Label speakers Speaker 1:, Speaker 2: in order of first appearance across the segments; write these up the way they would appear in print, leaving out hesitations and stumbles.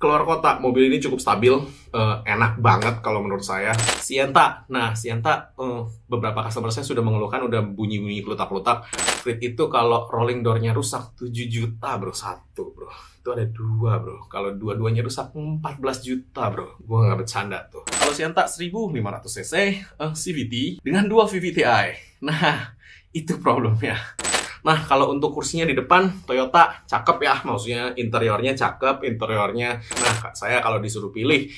Speaker 1: keluar kota, mobil ini cukup stabil, enak banget kalau menurut saya. Sienta, nah Sienta beberapa customer saya sudah mengeluhkan udah bunyi-bunyi kelutak-kelutak. Frit itu kalau rolling door-nya rusak 7 juta bro, satu bro. Itu ada dua bro, kalau dua-duanya rusak 14 juta bro. Gua nggak bercanda tuh. Kalau Sienta 1500 cc CVT dengan 2 VVTi. Nah, itu problemnya. Nah, kalau untuk kursinya di depan, Toyota cakep ya, maksudnya interiornya cakep, interiornya. Nah, saya kalau disuruh pilih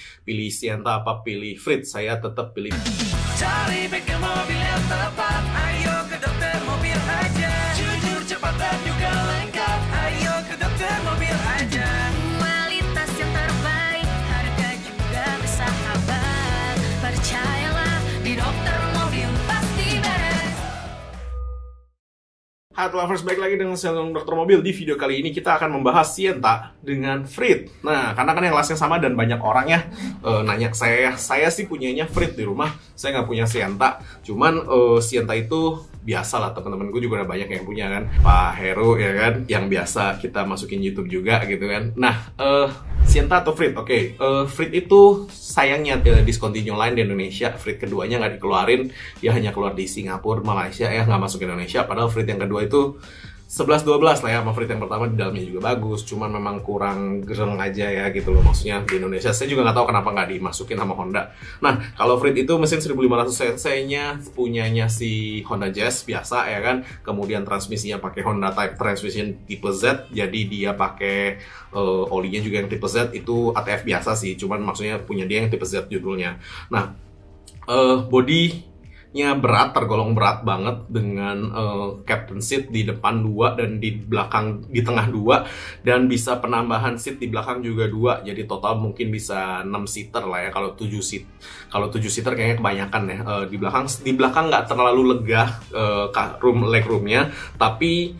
Speaker 1: Sienta apa pilih Frit, saya tetap pilih.
Speaker 2: Cari bengkel mobil yang tepat, ayo ke dokter mobil aja. Jujur, cepat dan juga lengkap, ayo ke dokter mobil aja.
Speaker 3: Kualitas yang terbaik, harga juga bersahabat. Percayalah, di dokter mobil pasti beres.
Speaker 1: Hai lovers, balik lagi dengan saya Dokter Mobil. Di video kali ini kita akan membahas Sienta dengan Frit. Nah, karena kan yang kelasnya sama dan banyak orang ya nanya saya sih punyanya Frit di rumah. Saya nggak punya Sienta. Cuman Sienta itu biasa lah, teman-teman gue juga udah banyak yang punya kan. Pak Heru ya kan, yang biasa kita masukin YouTube juga gitu kan. Nah, Sienta atau Frit? Oke. Frit itu sayangnya discontinue line di Indonesia. Frit keduanya nggak dikeluarin. Dia hanya keluar di Singapura, Malaysia ya, nggak masuk ke Indonesia. Padahal Frit yang kedua itu 11-12 lah ya, sama Frit yang pertama di dalamnya juga bagus, cuman memang kurang gereng aja ya gitu loh, maksudnya di Indonesia. Saya juga nggak tahu kenapa nggak dimasukin sama Honda. Nah, kalau Frit itu mesin 1500 cc-nya punyanya si Honda Jazz biasa ya kan, kemudian transmisinya pakai Honda Type Transmission tipe Z, jadi dia pakai olinya juga yang tipe Z, itu ATF biasa sih, cuman maksudnya punya dia yang tipe Z judulnya. Nah, body berat, tergolong berat banget dengan captain seat di depan 2 dan di belakang, di tengah 2, dan bisa penambahan seat di belakang juga 2, jadi total mungkin bisa 6 seater lah ya. Kalau 7 seat, kalau 7 seater kayaknya kebanyakan ya. Di belakang nggak terlalu lega leg roomnya, tapi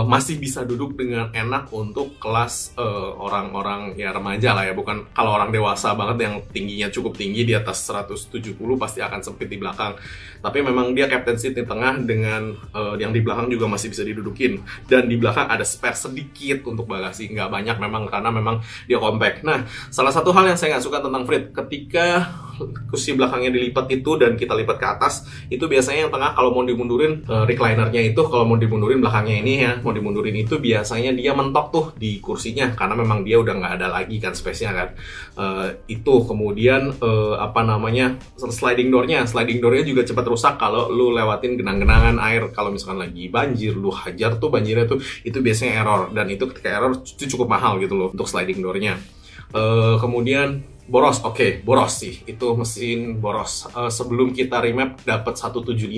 Speaker 1: masih bisa duduk dengan enak untuk kelas orang-orang ya remaja lah ya, bukan kalau orang dewasa banget yang tingginya cukup tinggi di atas 170 pasti akan sempit di belakang. Tapi memang dia captain seat di tengah dengan yang di belakang juga masih bisa didudukin, dan di belakang ada spare sedikit untuk bagasi, nggak banyak memang karena memang dia compact. Nah, salah satu hal yang saya nggak suka tentang Frit, ketika kursi belakangnya dilipat itu dan kita lipat ke atas, itu biasanya yang tengah kalau mau dimundurin reclinernya itu, kalau mau dimundurin belakangnya ini ya, mau dimundurin itu biasanya dia mentok tuh di kursinya karena memang dia udah nggak ada lagi kan space-nya kan. Itu kemudian apa namanya, sliding door-nya juga cepat rusak kalau lu lewatin genang-genangan air. Kalau misalkan lagi banjir, lu hajar tuh banjirnya tuh, itu biasanya error, dan itu ketika error itu cukup mahal gitu loh untuk sliding door-nya. Kemudian boros, oke, boros sih, itu mesin boros. Sebelum kita remap dapat 175,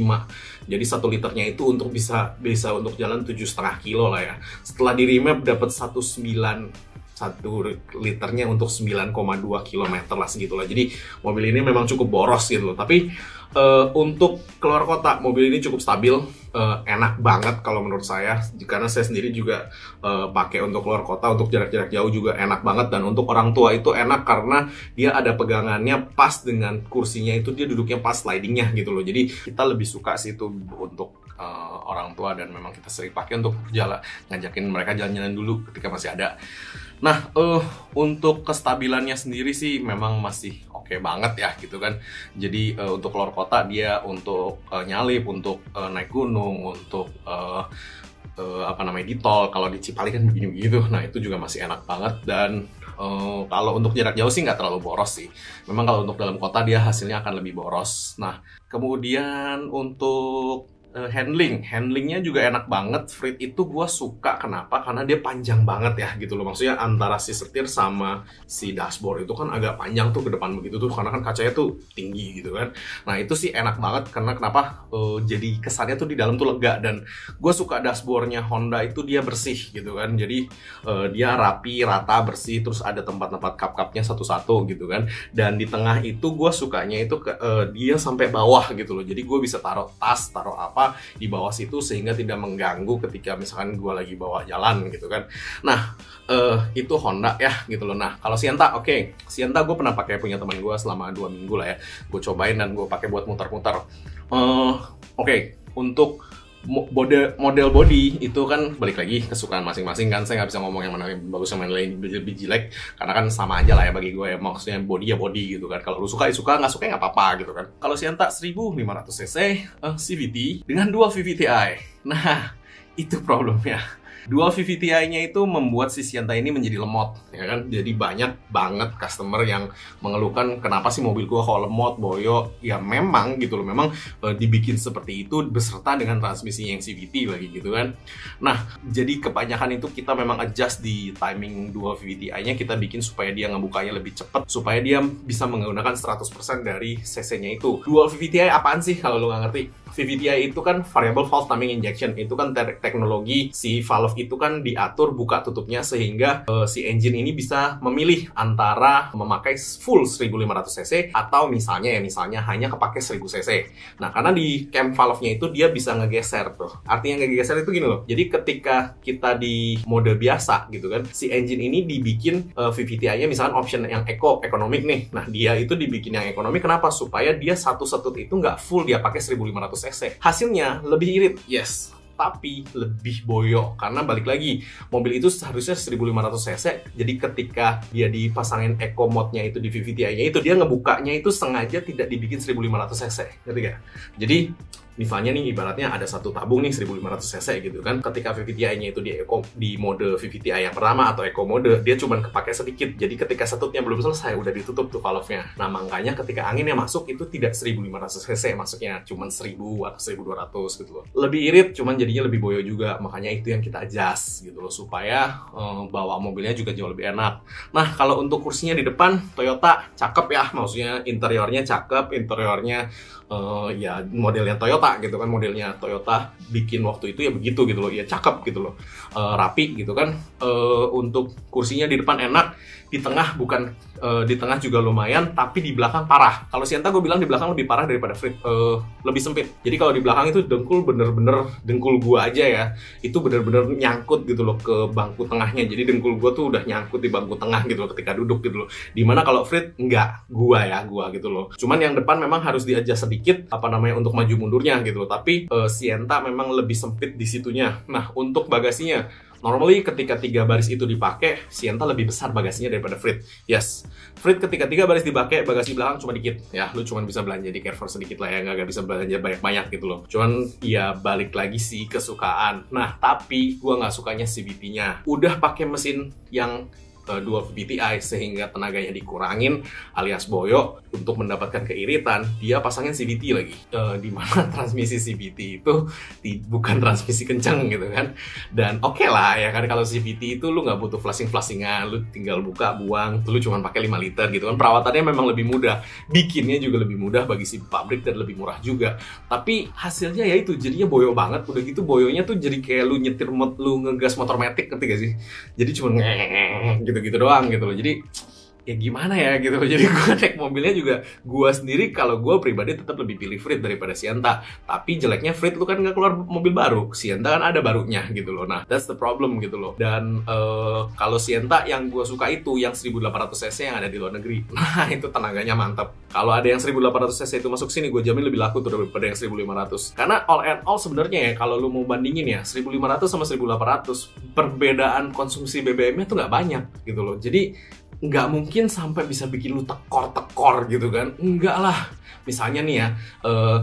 Speaker 1: jadi 1 liternya itu untuk bisa untuk jalan 7,5 kilo lah ya. Setelah di remap dapat 1 liternya untuk 9,2 km lah segitulah. Jadi mobil ini memang cukup boros gitu loh. Tapi untuk keluar kota, mobil ini cukup stabil, enak banget kalau menurut saya, karena saya sendiri juga pakai untuk keluar kota, untuk jarak-jarak jauh juga enak banget. Dan untuk orang tua itu enak karena dia ada pegangannya pas dengan kursinya itu, dia duduknya pas slidingnya gitu loh. Jadi kita lebih suka sih itu untuk orang tua, dan memang kita sering pakai untuk ngajakin mereka jalan-jalan dulu ketika masih ada. Nah, untuk kestabilannya sendiri sih memang masih oke banget ya gitu kan. Jadi untuk keluar kota dia untuk nyalip, untuk naik gunung, untuk apa namanya di tol, kalau di Cipali kan begini gitu. Nah, itu juga masih enak banget. Dan kalau untuk jarak jauh sih nggak terlalu boros sih. Memang kalau untuk dalam kota dia hasilnya akan lebih boros. Nah, kemudian untuk handlingnya juga enak banget. Frit itu gue suka, kenapa? Karena dia panjang banget ya gitu loh, maksudnya antara si setir sama si dashboard itu kan agak panjang tuh ke depan begitu tuh, karena kan kacanya tuh tinggi gitu kan. Nah, itu sih enak banget karena kenapa, jadi kesannya tuh di dalam tuh lega. Dan gue suka dashboardnya Honda itu dia bersih gitu kan, jadi dia rapi, rata, bersih, terus ada tempat-tempat kap-kapnya satu-satu gitu kan. Dan di tengah itu gue sukanya itu dia sampai bawah gitu loh, jadi gue bisa taruh tas, taruh apa di bawah situ sehingga tidak mengganggu ketika misalkan gue lagi bawa jalan gitu kan. Nah, itu Honda ya gitu loh. Nah, kalau Sienta, oke. Sienta gue pernah pakai punya teman gue selama 2 minggu lah ya. Gue cobain dan gue pakai buat muter-muter. Oke. Untuk model body itu kan balik lagi kesukaan masing-masing kan. Saya nggak bisa ngomong yang mana yang bagus yang mana lain lebih jelek, karena kan sama aja lah ya bagi gue ya. Maksudnya body ya body gitu kan. Kalau lu suka ya suka, nggak suka ya nggak apa-apa gitu kan. Kalau Sienta 1500 cc CVT dengan dual VVTi. Nah, itu problemnya. Dual VVTi-nya itu membuat si Sienta ini menjadi lemot, ya kan? Jadi banyak banget customer yang mengeluhkan kenapa sih mobil gua kok lemot, boyo. Ya memang gitu loh, memang dibikin seperti itu beserta dengan transmisi yang CVT lagi gitu kan. Nah, jadi kebanyakan itu kita memang adjust di timing dual VVTi-nya, kita bikin supaya dia ngebukanya lebih cepat, supaya dia bisa menggunakan 100% dari cc-nya itu. Dual VVTi apaan sih kalau lu nggak ngerti? VVTi itu kan variable valve timing injection, itu kan teknologi si valve itu kan diatur buka tutupnya sehingga si engine ini bisa memilih antara memakai full 1500 cc atau misalnya hanya kepake 1000 cc. Nah, karena di cam valve-nya itu dia bisa ngegeser tuh. Artinya ngegeser itu gini loh. Jadi ketika kita di mode biasa gitu kan, si engine ini dibikin VVTi-nya misalkan option yang ekonomik nih. Nah, dia itu dibikin yang ekonomik kenapa? Supaya dia satu setut itu nggak full dia pakai 1500 cc. Hasilnya lebih irit, yes, tapi lebih boyo karena balik lagi mobil itu seharusnya 1500 cc. Jadi ketika dia dipasangin eco mode-nya itu di VVTi-nya itu dia ngebukanya itu sengaja tidak dibikin 1500 cc. Ngerti gak? Jadi misalnya nih ibaratnya ada satu tabung nih 1500 cc gitu kan. Ketika VVTi-nya itu di mode VVTi yang pertama atau eco mode, dia cuma kepake sedikit. Jadi ketika setutnya belum selesai udah ditutup tuh valve-nya. Nah, makanya ketika anginnya masuk itu tidak 1500 cc masuknya, cuma 1000 atau 1200 gitu loh. Lebih irit, cuman jadinya lebih boyo juga. Makanya itu yang kita adjust gitu loh supaya bawa mobilnya juga jauh lebih enak. Nah, kalau untuk kursinya di depan Toyota cakep ya, maksudnya interiornya cakep, interiornya ya modelnya Toyota gitu kan, modelnya Toyota bikin waktu itu ya begitu gitu loh, ya cakep gitu loh, rapi gitu kan. Untuk kursinya di depan enak, di tengah bukan, di tengah juga lumayan, tapi di belakang parah. Kalau Sienta gue bilang di belakang lebih parah daripada Freed, lebih sempit. Jadi kalau di belakang itu dengkul bener-bener dengkul gue aja ya, itu bener-bener nyangkut gitu loh ke bangku tengahnya. Jadi dengkul gue tuh udah nyangkut di bangku tengah gitu loh ketika duduk gitu loh. Dimana kalau Freed enggak, gua gitu loh. Cuman yang depan memang harus di-adjust sedikit untuk maju mundurnya gitu loh. Tapi Sienta memang lebih sempit di situnya. Nah, untuk bagasinya normally ketika 3 baris itu dipakai, Sienta lebih besar bagasinya daripada Freed. Yes, Freed ketika 3 baris dipakai, bagasi belakang cuma dikit. Ya, lu cuma bisa belanja di Carrefour sedikit lah ya, nggak bisa belanja banyak-banyak gitu loh. Cuman ya balik lagi sih kesukaan. Nah, tapi gua nggak sukanya CVT-nya. Udah pakai mesin yang dual VVTi sehingga tenaganya dikurangin alias boyo. Untuk mendapatkan keiritan, dia pasangin CVT lagi, dimana transmisi CVT itu bukan transmisi kencang gitu kan. Dan oke lah ya kan, kalau CVT itu lu nggak butuh flashingan, lu tinggal buka buang, lu cuma pakai 5 liter gitu kan. Perawatannya memang lebih mudah, bikinnya juga lebih mudah bagi si pabrik dan lebih murah juga. Tapi hasilnya ya itu jadinya boyo banget. Udah gitu boyonya tuh jadi kayak lu nyetir lu ngegas motor matic, ngerti gak sih? Jadi cuma gitu-gitu doang gitu loh. Jadi ya gimana ya gitu. Jadi gue naik mobilnya juga, gue sendiri kalau gue pribadi tetap lebih pilih Freed daripada Sienta. Tapi jeleknya Freed lu kan nggak keluar mobil baru, Sienta kan ada barunya gitu loh. Nah, that's the problem gitu loh. Dan kalau Sienta yang gue suka itu yang 1800 cc yang ada di luar negeri. Nah, itu tenaganya mantap. Kalau ada yang 1800 cc itu masuk sini, gue jamin lebih laku tuh daripada yang 1500. Karena all and all sebenarnya ya, kalau lu mau bandingin ya 1500 sama 1800, perbedaan konsumsi BBM-nya tuh nggak banyak gitu loh. Jadi nggak mungkin sampai bisa bikin lu tekor gitu kan. Enggak lah. Misalnya nih ya,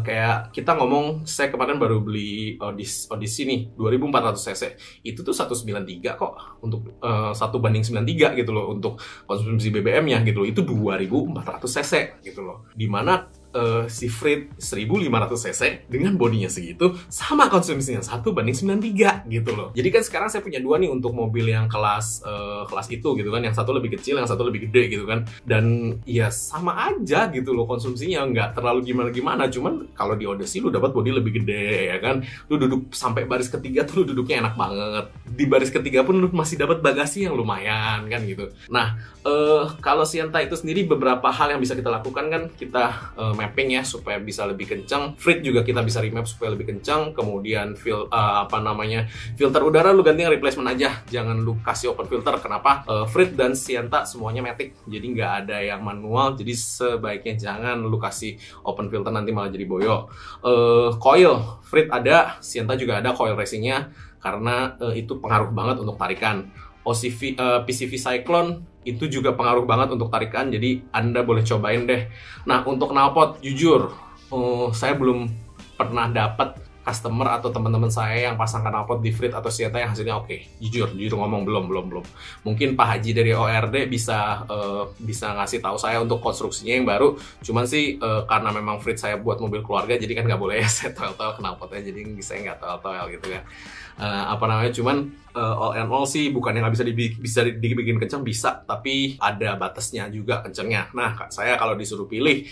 Speaker 1: kayak kita ngomong, saya kemarin baru beli Odyssey nih, 2400 cc. Itu tuh 193 kok, untuk 1:93 gitu loh, untuk konsumsi BBM-nya gitu loh. Itu 2400 cc gitu loh. Dimana si Freed 1500 cc dengan bodinya segitu sama konsumsinya 1:93 gitu loh. Jadi kan sekarang saya punya 2 nih untuk mobil yang kelas itu gitu kan. Yang satu lebih kecil, yang satu lebih gede gitu kan. Dan ya sama aja gitu loh konsumsinya, nggak terlalu gimana-gimana. Cuman kalau di Odyssey lu dapat bodi lebih gede ya kan. Lu duduk sampai baris ketiga tuh lu duduknya enak banget. Di baris ketiga pun lu masih dapat bagasi yang lumayan kan gitu. Nah, kalau Sienta itu sendiri beberapa hal yang bisa kita lakukan kan, kita mapping ya supaya bisa lebih kencang. Frit juga kita bisa remap supaya lebih kencang. Kemudian filter udara lu ganti replacement aja, jangan lu kasih open filter. Kenapa? Frit dan Sienta semuanya matic, jadi nggak ada yang manual. Jadi sebaiknya jangan lu kasih open filter, nanti malah jadi boyo. Coil Frit ada, Sienta juga ada coil racingnya, karena itu pengaruh banget untuk tarikan. PCV Cyclone itu juga pengaruh banget untuk tarikan, jadi Anda boleh cobain deh. Nah, untuk knalpot, jujur, saya belum pernah dapat customer atau teman-teman saya yang pasang knalpot di Frit atau Sienta yang hasilnya oke. Jujur ngomong belum. Mungkin Pak Haji dari ORD bisa ngasih tahu saya untuk konstruksinya yang baru. Cuman sih karena memang Frit saya buat mobil keluarga, jadi kan nggak boleh ya saya toel-toel knalpotnya, jadi saya nggak toel-toel gitu ya. Cuman all and all sih bukan yang nggak bisa dibikin kencang, bisa, tapi ada batasnya juga kencangnya. Nah, saya kalau disuruh pilih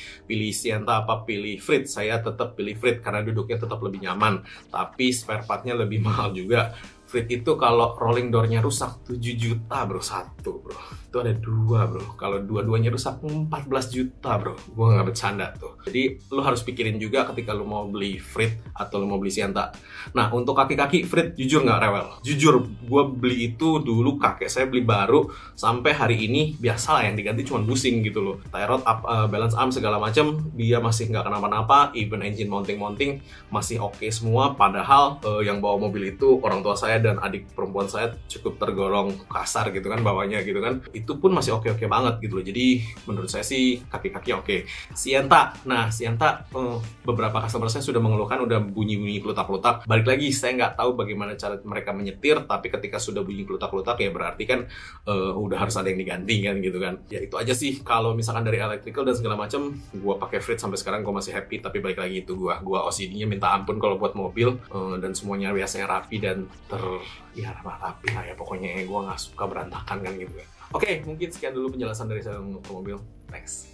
Speaker 1: Sienta apa pilih Frit, saya tetap pilih Frit karena duduknya tetap lebih nyaman, tapi spare partnya lebih mahal juga. Frit itu kalau rolling door-nya rusak 7 juta bro, satu bro. Itu ada 2 bro. Kalau dua-duanya rusak 14 juta bro. Gue nggak bercanda tuh. Jadi lu harus pikirin juga ketika lu mau beli Frit atau lu mau beli Sienta. Nah, untuk kaki-kaki Frit jujur nggak rewel. Jujur, gue beli itu dulu kakek saya beli baru, sampai hari ini biasa lah yang diganti cuma busing gitu loh. Tie rod, balance arm segala macam dia masih nggak kenapa-napa. Even engine mounting masih oke semua. Padahal yang bawa mobil itu orang tua saya dan adik perempuan saya cukup tergolong kasar gitu kan bawanya gitu kan. Itu pun masih oke banget gitu loh. Jadi menurut saya sih kaki-kaki oke. Sienta. Nah, Sienta beberapa customer saya sudah mengeluhkan udah bunyi-bunyi kelutak-kelutak. Balik lagi, saya nggak tahu bagaimana cara mereka menyetir, tapi ketika sudah bunyi kelutak-kelutak ya berarti kan udah harus ada yang diganti kan gitu kan. Ya itu aja sih. Kalau misalkan dari electrical dan segala macam, gua pakai Frit sampai sekarang gua masih happy. Tapi balik lagi itu gua OCD-nya minta ampun kalau buat mobil, dan semuanya biasanya rapi dan rapi lah ya, pokoknya gue nggak suka berantakan kan gitu ya. Oke, mungkin sekian dulu penjelasan dari saya untuk mobil. Thanks.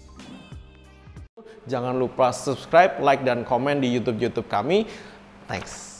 Speaker 1: Jangan lupa subscribe, like, dan komen di YouTube kami. Thanks.